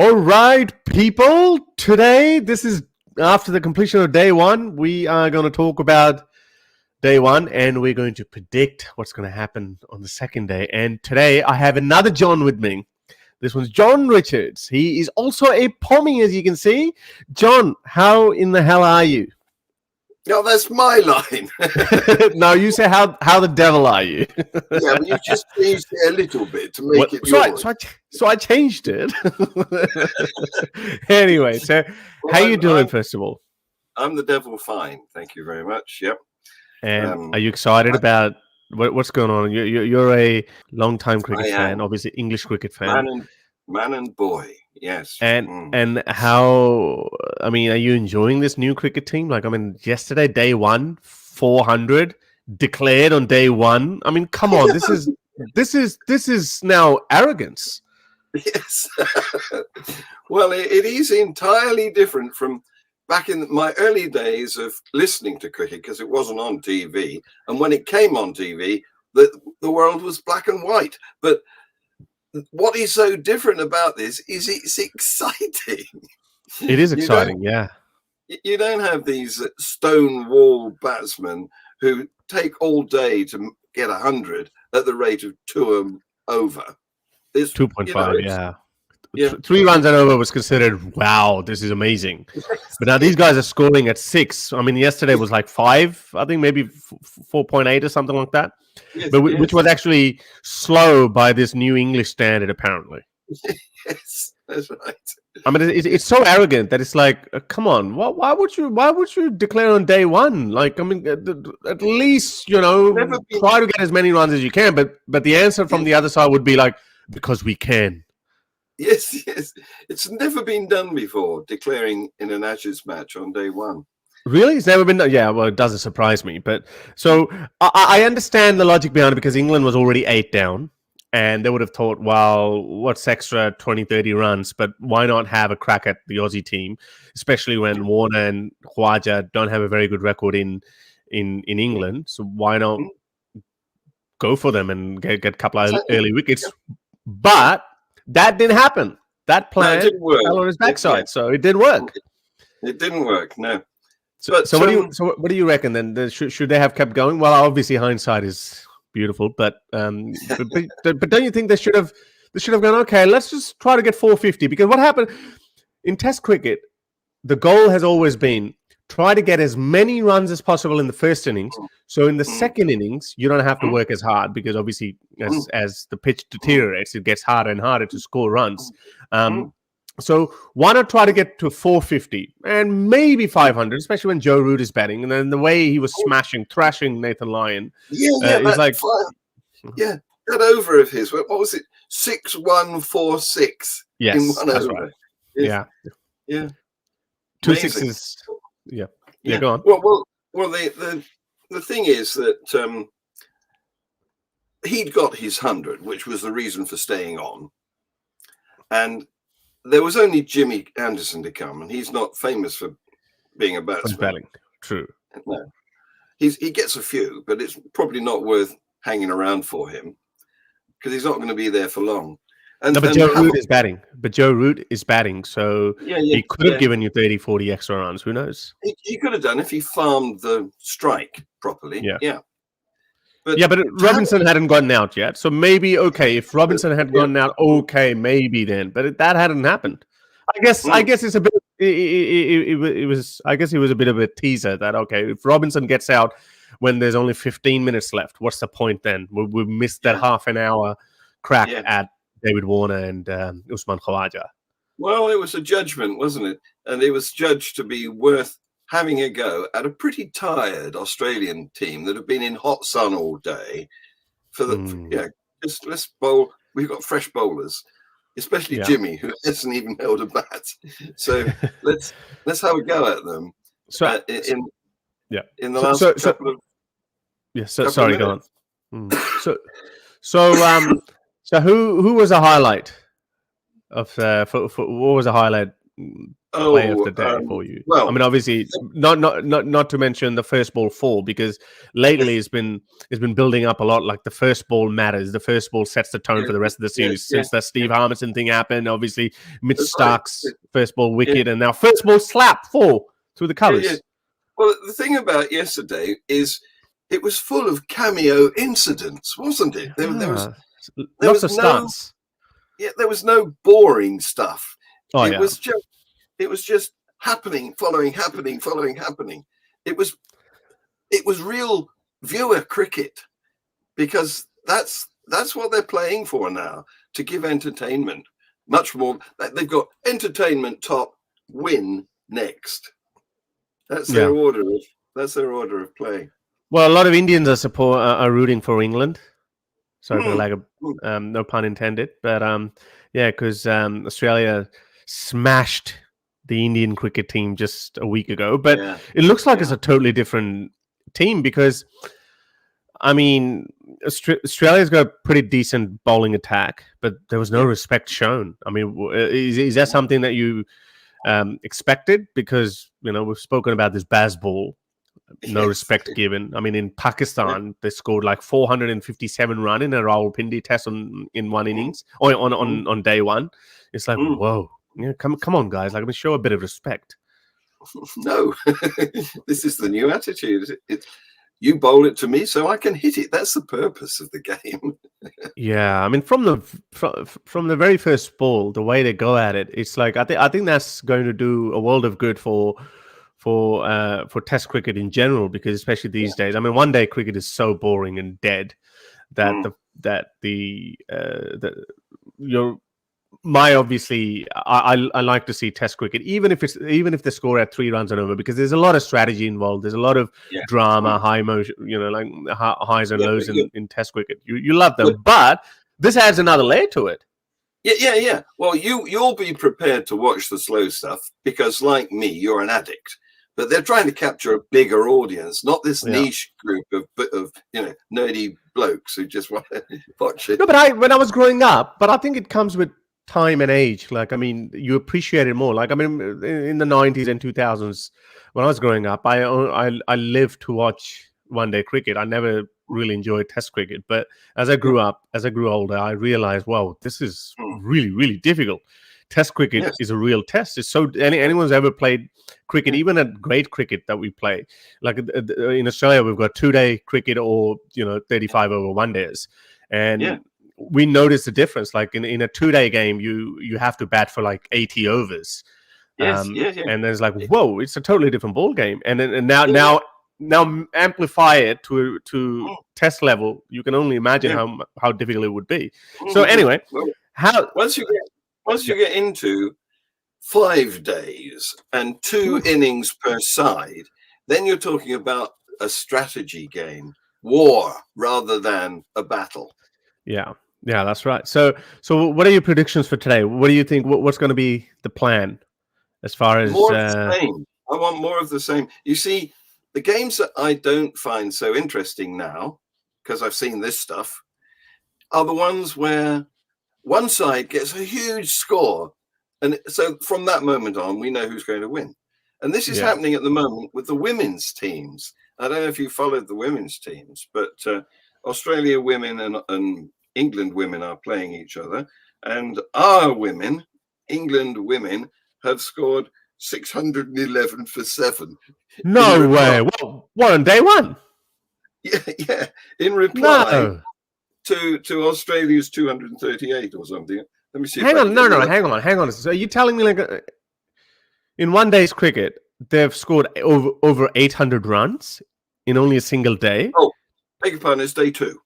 All right, people. Today, this is after the completion of day one. We are going to talk about day one and we're going to predict what's going to happen on the second day. And today, I have another John with me. This one's John Richards. He is also a Pommy, as you can see. John, how in the hell are you? No, that's my line. No, you say how the devil are you? Yeah, but you just changed it a little bit to make it yours. So I changed it. Anyway, so how you doing, first of all? I'm the devil fine. Thank you very much. Yep. And are you excited about what's going on? You're a long-time cricket fan, obviously English cricket fan. Man and boy, yes. And how, I mean, are you enjoying this new cricket team? Like, I mean, yesterday, day one, 400 declared on day one. I mean, come on, this is now arrogance. Yes. Well, it is entirely different from back in my early days of listening to cricket, because it wasn't on TV. And when it came on TV, the world was black and white. But what is so different about this is it's exciting. It is exciting, yeah. You don't have these stone wall batsmen who take all day to get 100 at the rate of 2 over. It's 2.5, yeah. 3 runs and over was considered, wow, this is amazing. But now these guys are scoring at 6. I mean, yesterday was like 5, I think maybe 4.8 or something like that. Yes, but which was actually slow by this new English standard, apparently. Yes, that's right. I mean, it's so arrogant that it's like, come on, why would you declare on day one? Like, I mean, at least try to get as many runs as you can. But the answer from the other side would be like, because we can. Yes. It's never been done before, declaring in an Ashes match on day one. Really? It's never been done? Yeah, well, it doesn't surprise me. But so I understand the logic behind it, because England was already 8 down. And they would have thought, well, what's extra 20, 30 runs? But why not have a crack at the Aussie team, especially when Warner and Khawaja don't have a very good record in England? So why not go for them and get a couple of early wickets? But that didn't happen. That plan fell on his backside, so it didn't work. It didn't work, no. So what do you reckon then? Should they have kept going? Well, obviously hindsight is beautiful, but don't you think they should have gone, okay, let's just try to get 450? Because what happened in Test cricket, the goal has always been try to get as many runs as possible in the first innings. So in the second innings, you don't have to work as hard, because obviously as the pitch deteriorates, it gets harder and harder to score runs. So why not try to get to 450 and maybe 500, especially when Joe Root is batting, and then the way he was thrashing Nathan Lyon. That over of his. What was it? 6-1-4-6. Yes, in one that's over. Right. Yeah. 2 sixes. Yeah. Go on. Well. The thing is that he'd got his 100, which was the reason for staying on, and there was only Jimmy Anderson to come, and he's not famous for being a batsman. Batting. True. No. He gets a few, but it's probably not worth hanging around for him, because he's not going to be there for long. But Joe Root is batting. So he could have given you 30, 40 extra runs. Who knows? He could have done if he farmed the strike properly. Yeah. But Robinson hadn't gotten out yet, so maybe if Robinson had gone out, maybe then. But that hadn't happened. I guess it's a bit. It was a bit of a teaser that if Robinson gets out when there's only 15 minutes left, what's the point then? We missed that half an hour crack at David Warner and Usman Khawaja. Well, it was a judgment, wasn't it? And it was judged to be worth having a go at a pretty tired Australian team that have been in hot sun all day. Let's bowl. We've got fresh bowlers, especially Jimmy, who hasn't even held a bat. So let's have a go at them. So in the last couple of sorry, go on. So who was a highlight of what was a highlight play of Oh, the day for you? I well, mean, obviously, not to mention the first ball four, because lately it's been building up a lot. Like the first ball matters. The first ball sets the tone for the rest of the series. Since that Steve Harmison thing happened, obviously Mitch Stark's first ball wicket, and now first ball slap four through the colours. Well, the thing about yesterday is it was full of cameo incidents, wasn't it? There was lots of stunts. There was no boring stuff. Oh, it was just happening, following happening. It was real viewer cricket, because that's what they're playing for now, to give entertainment. Much more, they've got entertainment top, win next. That's their order of play. Well, a lot of Indians are rooting for England. Sorry for the lack of no pun intended, but because Australia smashed the Indian cricket team just a week ago. But it looks like it's a totally different team, because, I mean, Australia's got a pretty decent bowling attack, but there was no respect shown. I mean, is that something that you expected? Because, we've spoken about this Bazball. No respect given. I mean, in Pakistan, they scored like 457 run in a Rawalpindi test in one innings, or on day one. It's like, whoa, come on, guys! Like, show a bit of respect. No, this is the new attitude. You bowl it to me so I can hit it. That's the purpose of the game. Yeah, I mean, from the very first ball, the way they go at it, it's like I think that's going to do a world of good for Test cricket in general, because especially these days, I mean, one day cricket is so boring and dead that I like to see Test cricket, even if they score at 3 runs and over, because there's a lot of strategy involved. There's a lot of drama, high emotion, like highs and lows in Test cricket. You love them, but this adds another layer to it. Yeah. Well, you'll be prepared to watch the slow stuff, because, like me, you're an addict. But they're trying to capture a bigger audience, not this niche group of nerdy blokes who just want to watch it. No, but when I was growing up, but I think it comes with time and age. Like, I mean, you appreciate it more. Like, I mean, in the 90s and 2000s, when I was growing up, I lived to watch one-day cricket. I never really enjoyed Test cricket, but as I grew older, I realized, wow, this is really, really difficult. Test cricket is a real test. It's so anyone's ever played cricket, even at great cricket that we play. Like in Australia, we've got 2-day cricket or 35 over 1 days, and we notice the difference. Like in a 2-day game, you have to bat for like 80 overs. And there's like, whoa, it's a totally different ball game. And now amplify it to Test level. You can only imagine how difficult it would be. So anyway, once you get into 5 days and 2 innings per side, then you're talking about a strategy game, war rather than a battle. Yeah, that's right. So what are your predictions for today? What do you think? What's going to be the plan as far as more of the same? I want more of the same. You see, the games that I don't find so interesting now, because I've seen this stuff, are the ones where one side gets a huge score, and so from that moment on, we know who's going to win. And this is happening at the moment with the women's teams. I don't know if you followed the women's teams, but Australia women and England women are playing each other, and our women, England women, have scored 611 for 7. No way! What on day one? Yeah. In reply to Australia's 238 or something. Let me see. Hang on. So are you telling me, like, in 1 day's cricket, they've scored over 800 runs in only a single day? Oh, beg your pardon, it's day 2.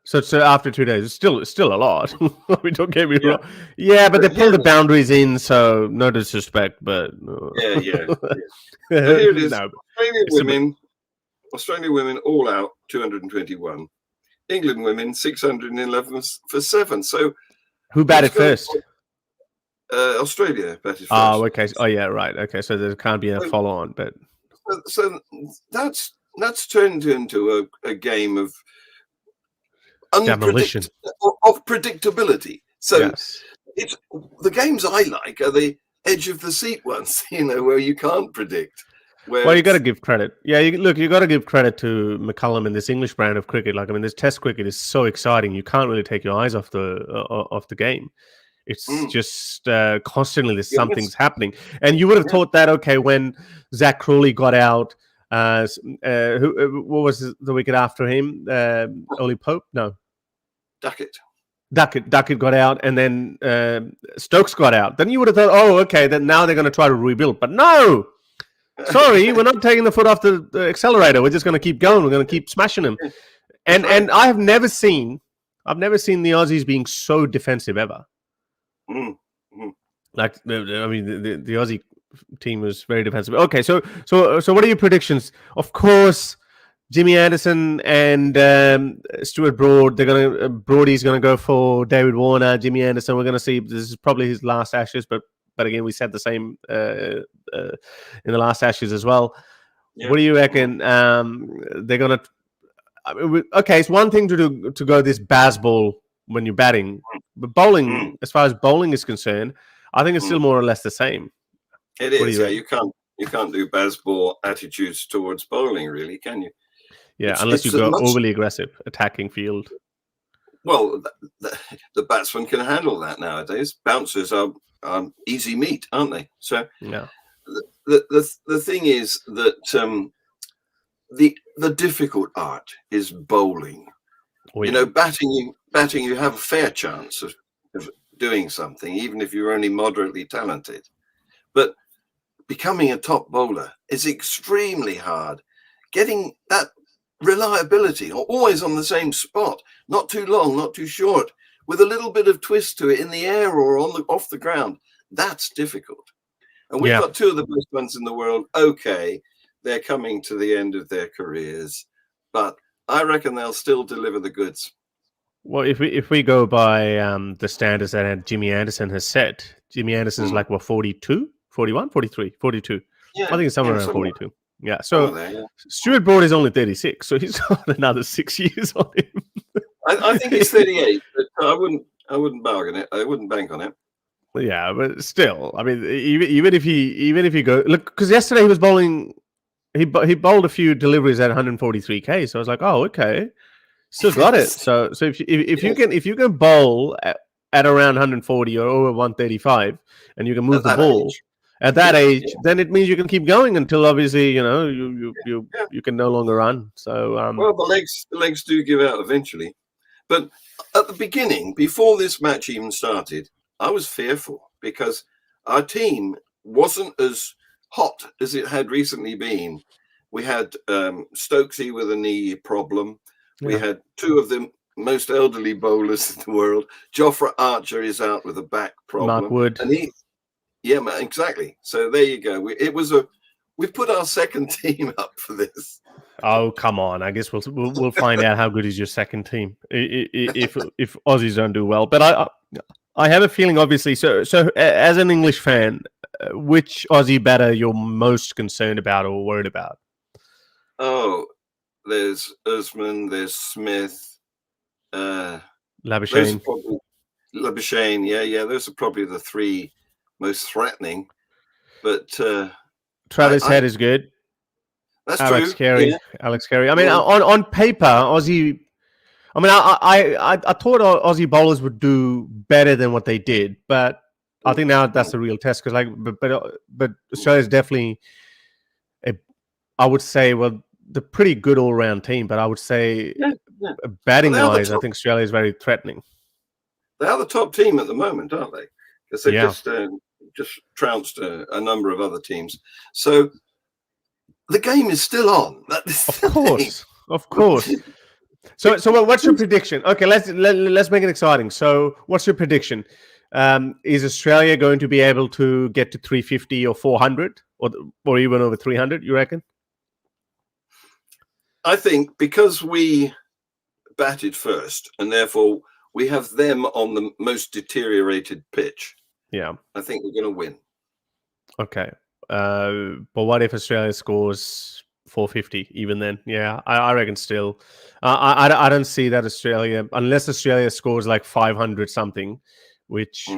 So after 2 days, it's still a lot. We don't get me wrong. Yeah, but they pull the boundaries in, so no disrespect, but yeah. So here it is. Australian women all out 221. England women 611 for 7. So who batted first? Australia batted first. Oh, okay. Oh, yeah, right. Okay, so there can't be a follow-on, but so that's turned into a game of predictability. So it's the games I like are the edge of the seat once, where you can't predict. Well, you got to give credit. Yeah, you got to give credit to McCullum and this English brand of cricket. Like, I mean, this Test cricket is so exciting. You can't really take your eyes off the game. It's just constantly something's happening. And you would have thought that, okay, when Zach Crawley got out, what was the wicket after him? Oli Pope? No. Duckett got out, and then Stokes got out. Then you would have thought, oh, okay, then now they're going to try to rebuild. But no! Sorry, we're not taking the foot off the accelerator. We're just going to keep going. We're going to keep smashing them. And I've never seen the Aussies being so defensive ever. Like, I mean, the Aussie team was very defensive. Okay, so what are your predictions? Of course, Jimmy Anderson and Stuart Broad. Broadie's going to go for David Warner. Jimmy Anderson, we're going to see. This is probably his last Ashes, but again, we said the same in the last Ashes as well. Yeah. What do you reckon? They're going to... I mean, okay, it's one thing to go this Bazball when you're batting, but bowling, as far as bowling is concerned, I think it's still more or less the same. It is. You can't do Bazball attitudes towards bowling, really, can you? Yeah, unless you go overly aggressive, attacking field. Well, the batsman can handle that nowadays. Bouncers are easy meat, aren't they? So yeah. The thing is that the difficult art is bowling. Oh, yeah. Batting you have a fair chance of doing something, even if you're only moderately talented. But becoming a top bowler is extremely hard. Getting that reliability, always on the same spot, not too long, not too short, with a little bit of twist to it in the air or off the ground, that's difficult. And we've got two of the best ones in the world. Okay, they're coming to the end of their careers, but I reckon they'll still deliver the goods. Well, if we go by the standards that Jimmy Anderson has set, Jimmy Anderson's like, what, 42, 41, 43, 42? Yeah, I think it's somewhere around 42. Yeah, so Stuart Broad is only 36, so he's got another 6 years on him. I think he's 38, but I wouldn't bargain it. I wouldn't bank on it. Yeah, but still, I mean, even if you go look, because yesterday he was bowling, he bowled a few deliveries at 143 so I was like, oh, okay, still got it. So if you can bowl at around 140 or over 135, and you can move the ball at that age, then it means you can keep going until obviously you can no longer run. So well, the legs do give out eventually, but at the beginning, before this match even started, I was fearful because our team wasn't as hot as it had recently been. We had Stokesy with a knee problem. Yeah. We had two of the most elderly bowlers in the world. Jofra Archer is out with a back problem. Mark Wood. And exactly. So there you go. We put our second team up for this. Oh, come on. I guess we'll find out how good is your second team if Aussies don't do well. But I have a feeling, obviously. So as an English fan, which Aussie batter you're most concerned about or worried about? Oh, there's Usman, there's Smith, Labuschagne. Labuschagne, yeah. Those are probably the three most threatening. But Travis Head is good. That's Alex true. Carey. Yeah. Alex Carey. I mean, on paper, Aussie. I mean, I thought Aussie bowlers would do better than what they did, but I think now that's the real test. Because but Australia's definitely I would say, well, the pretty good all-round team. But I would say, batting-wise, I think Australia is very threatening. They are the top team at the moment, aren't they? Because they just trounced a number of other teams. So the game is still on. Of course. So what's your prediction? Okay, let's make it exciting. So what's your prediction? Is Australia going to be able to get to 350 or 400 or even over 300, you reckon? I think because we batted first and therefore we have them on the most deteriorated pitch. Yeah. I think we're going to win. Okay. But what if Australia scores 450 even then? Yeah, I reckon still. I don't see that Australia, unless Australia scores like 500 something, which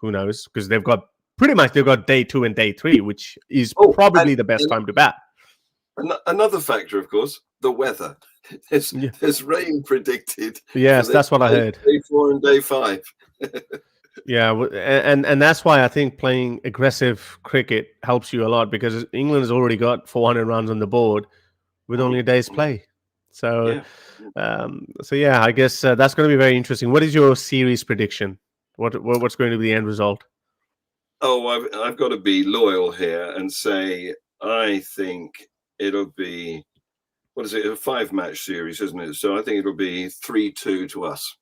who knows, because they've got pretty much they've got day 2 and day 3, which is Oh, probably the best time to bat. Another factor, of course, the weather. There's, Yeah. there's rain predicted. Yes, that's what I heard. Day 4 and day 5. Yeah, and that's why I think playing aggressive cricket helps you a lot, because England has already got 400 runs on the board with only a day's play. So, yeah, I guess that's going to be very interesting. What is your series prediction? What's going to be the end result? Oh, I've got to be loyal here and say I think it'll be, what is it, a 5-match series, isn't it? So I think it'll be 3-2 to us.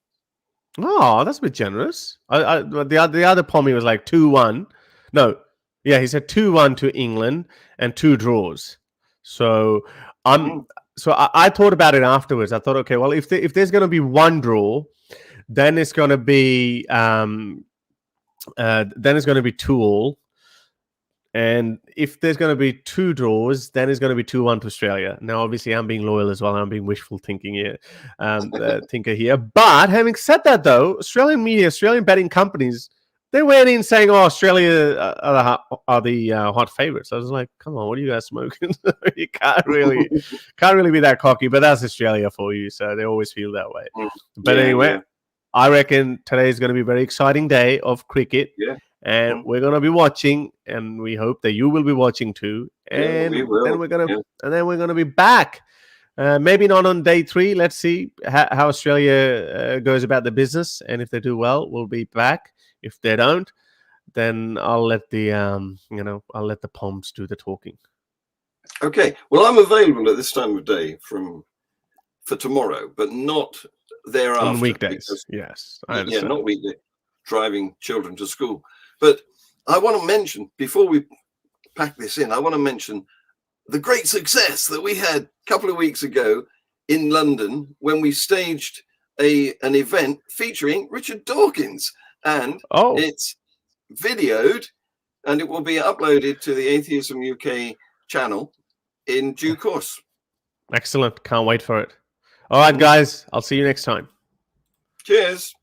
Oh, that's a bit generous. The other Pommy was like 2-1. No, yeah, he said 2-1 to England and 2 draws. So I thought about it afterwards. I thought, okay, well, if there's going to be 1 draw, then it's going to be 2-all. And if there's going to be 2 draws, then it's going to be 2-1 to Australia. Now, obviously, I'm being loyal as well. I'm being wishful thinking here, thinker here. But having said that, though, Australian media, Australian betting companies, they went in saying, "Oh, Australia are the hot favorites." I was like, "Come on, what are you guys smoking?" You can't really be that cocky. But that's Australia for you, so they always feel that way. But anyway, I reckon today is going to be a very exciting day of cricket. Yeah. And we're going to be watching, and we hope that you will be watching too. And we will. then we're going to be back. Maybe not on day 3. Let's see how Australia goes about the business, and if they do well, we'll be back. If they don't, then I'll let the Poms do the talking. Okay. Well, I'm available at this time of day for tomorrow, but not thereafter. On weekdays, yes, I understand. Yeah, not weekday. Driving children to school. But I want to mention, before we pack this in, I want to mention the great success that we had a couple of weeks ago in London when we staged an event featuring Richard Dawkins. And it's videoed, and it will be uploaded to the Atheism UK channel in due course. Excellent. Can't wait for it. All right, guys. I'll see you next time. Cheers.